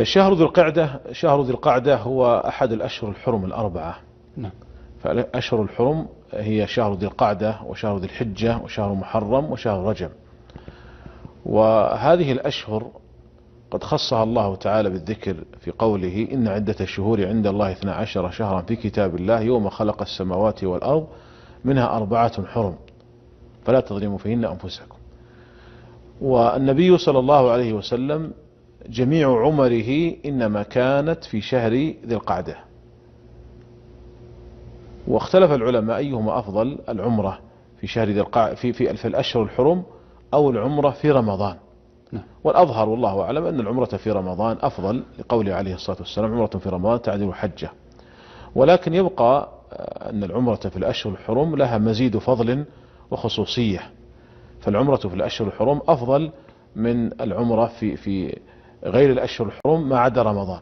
شهر ذي القعدة هو أحد الأشهر الحرم الأربعة. نعم. فالأشهر الحرم هي شهر ذي القعدة وشهر ذي الحجة وشهر محرم وشهر رجب. وهذه الأشهر قد خصها الله تعالى بالذكر في قوله: إن عدة الشهور عند الله 12 شهرا في كتاب الله يوم خلق السماوات والأرض منها 4 حرم فلا تظلموا فيهن أنفسكم. والنبي صلى الله عليه وسلم جميع عمره إنما كانت في شهر ذي القعدة. واختلف العلماء أيهما أفضل: العمرة في شهر ذي القعدة في الأشهر الحرم أو العمرة في رمضان. والأظهر والله أعلم أن العمرة في رمضان أفضل، لقوله عليه الصلاة والسلام: عمرة في رمضان تعدل حجة. ولكن يبقى أن العمرة في الأشهر الحرم لها مزيد فضل وخصوصية، فالعمرة في الأشهر الحرم أفضل من العمرة في غير الأشهر الحرم ما عدا رمضان.